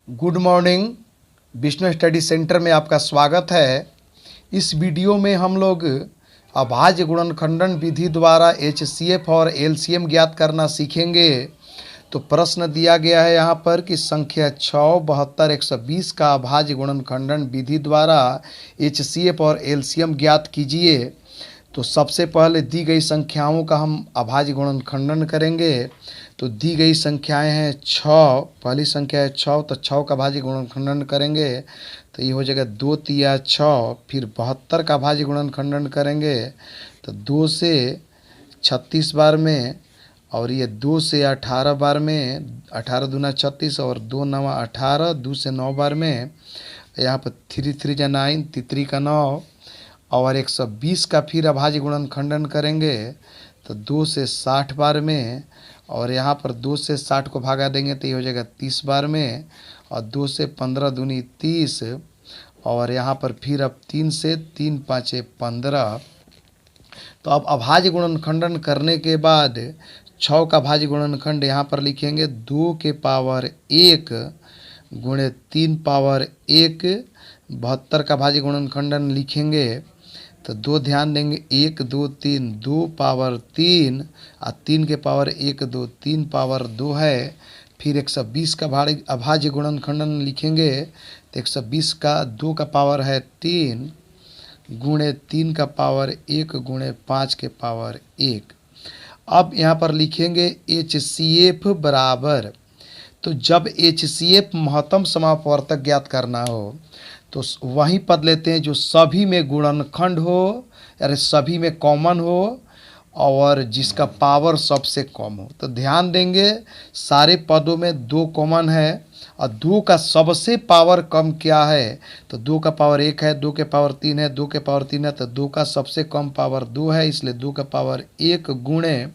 Good morning. Vishnu study centre में आपका स्वागत है। इस वीडियो में हम लोग अभाज्य गुणनखंडन विधि द्वारा एचसीएफ और एलसीएम ज्ञात करना सीखेंगे। तो प्रश्न दिया गया है यहाँ पर कि संख्या 6, 72, 120 का अभाज्य गुणनखंडन विधि द्वारा एचसीएफ और एलसीएम ज्ञात कीजिए। तो सबसे पहले दी गई संख्याओं का हम अभाज्य गुणनखंडन करेंगे। तो दी गई संख्याएं हैं 6, पहली संख्या है 6, तो 6 का भाज्य गुणनखंडन करेंगे तो ये हो जाएगा 2 तिया 6। फिर 72 का भाज्य गुणनखंडन करेंगे तो 2 से 36 बार में, और ये 2 से 18 बार में, 18 दूना 36 और 2 नवा 18, 2 से 9 बार में। यहाँ पर 3 3 जा 9, तितरी का 9। और 120 का फिर अभाज्य गुणनखंडन करेंगे तो 2 से 60 बार में, और यहाँ पर 2 से 60 को भागा देंगे तो ये हो जाएगा 30 बार में, और 2 से 15 दूनी 30, और यहाँ पर फिर अब 3 से 3 5 15। तो अब अभाज्य गुणनखंडन करने के बाद 6 का भाज्य गुणनखंड यहाँ पर लिखेंगे 2 के पावर 1 गुणे 3 पावर 1। 72 का भाज्य गुणनखंडन लिखेंगे तो 2 ध्यान देंगे, 1 2 3, 2 पावर 3 और 3 के पावर 1 2, 3 पावर 2 है। फिर 120 का अभाज्य गुणनखंडन लिखेंगे तो 120 का 2 का पावर है 3 गुणे 3 का पावर 1 गुणे 5 के पावर 1। अब यहाँ पर लिखेंगे HCF बराबर, तो जब HCF महत्तम समापवर्तक ज्ञात करना हो तो वही पद लेते हैं जो सभी में गुणनखंड हो, यानी सभी में कॉमन हो और जिसका पावर सबसे कम हो। तो ध्यान देंगे सारे पदों में 2 कॉमन है और 2 का सबसे पावर कम क्या है, तो 2 का पावर 1 है, 2 के पावर 3 है, 2 के पावर 3 है, तो 2 का सबसे कम पावर 2 है, इसलिए 2 का पावर 1 गुणे।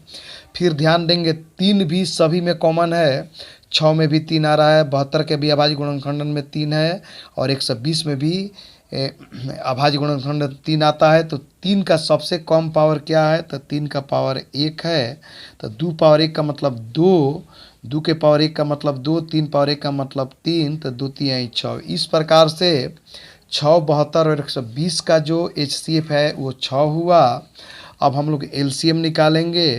फिर ध्यान देंगे 3 भी सभी में कॉमन है, 6 में भी 3 आ रहा है, 72 के भी अभाज्य गुणनखंडन में 3 है, और 120 में भी अभाज्य गुणनखंडन 3 आता है। तो 3 का सबसे कम पावर क्या है, तो 3 का पावर 1 है, तो 2 पावर 1 का मतलब 2, 2 के पावर 1 का मतलब 2, 3 पावर 1 का मतलब 3, तो 2 3 6। इस प्रकार से 6, 72 और 120 का जो HCF है वो 6 हुआ। अब हम लोग LCM निकालेंगे।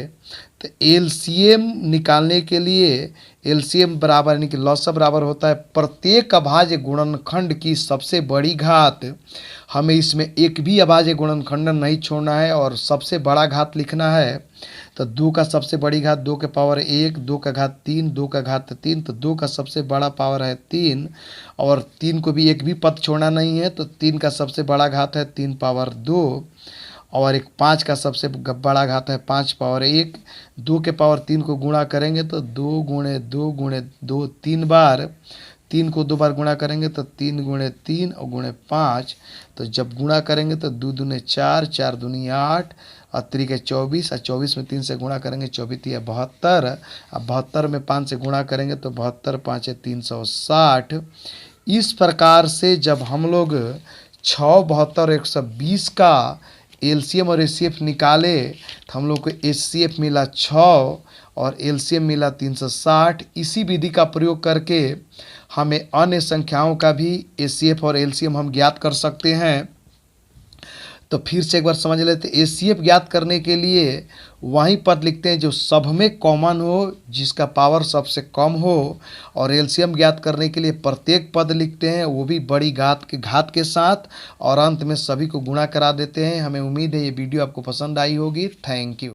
तो LCM निकालने के लिए LCM बराबर यानी कि लॉसा बराबर होता है प्रत्येक अभाज्य गुणनखंड की सबसे बड़ी घात। हमें इसमें एक भी अभाज्य गुणनखंडन नहीं छोड़ना है और सबसे बड़ा घात लिखना है। तो 2 का सबसे बड़ी घात 2 के पावर 1, 2 का घात 3, 2 का घात 3, तो 2 का सबसे बड़ा पावर है 3, और 3 को भी एक भी पद छोड़ना नहीं है, तो 3 का सबसे बड़ा घात है 3 पावर 2, और 5 का सबसे बड़ा घात है 5 पावर 1। 2 के पावर 3 को गुणा करेंगे तो 2 गुणे 2 गुणे 2 3 बार, 3 को 2 बार गुणा करेंगे तो 3 गुणे 3 और गुणे 5। तो जब गुणा करेंगे तो 2 दूने 4, 4 दूनी 8 और 3 के 24, और 24 में 3 से गुणा करेंगे 24 या 72, अब 72 में 5 से गुणा करेंगे तो 72 5 360। इस प्रकार से जब हम लोग 6, 72 और 120 का LCM और HCF निकाले तो हम लोग को HCF मिला 6 और LCM मिला 360। इसी विधि का प्रयोग करके हमें अन्य संख्याओं का भी HCF और LCM हम ज्ञात कर सकते हैं। तो फिर से एक बार समझ लेते हैं। HCF ज्ञात करने के लिए वही पद लिखते हैं जो सब में कॉमन हो, जिसका पावर सबसे कम हो, और LCM ज्ञात करने के लिए प्रत्येक पद लिखते हैं वो भी बड़ी घात के साथ, और अंत में सभी को गुणा करा देते हैं। हमें उम्मीद है ये वीडियो आपको पसंद आई होगी। Thank you.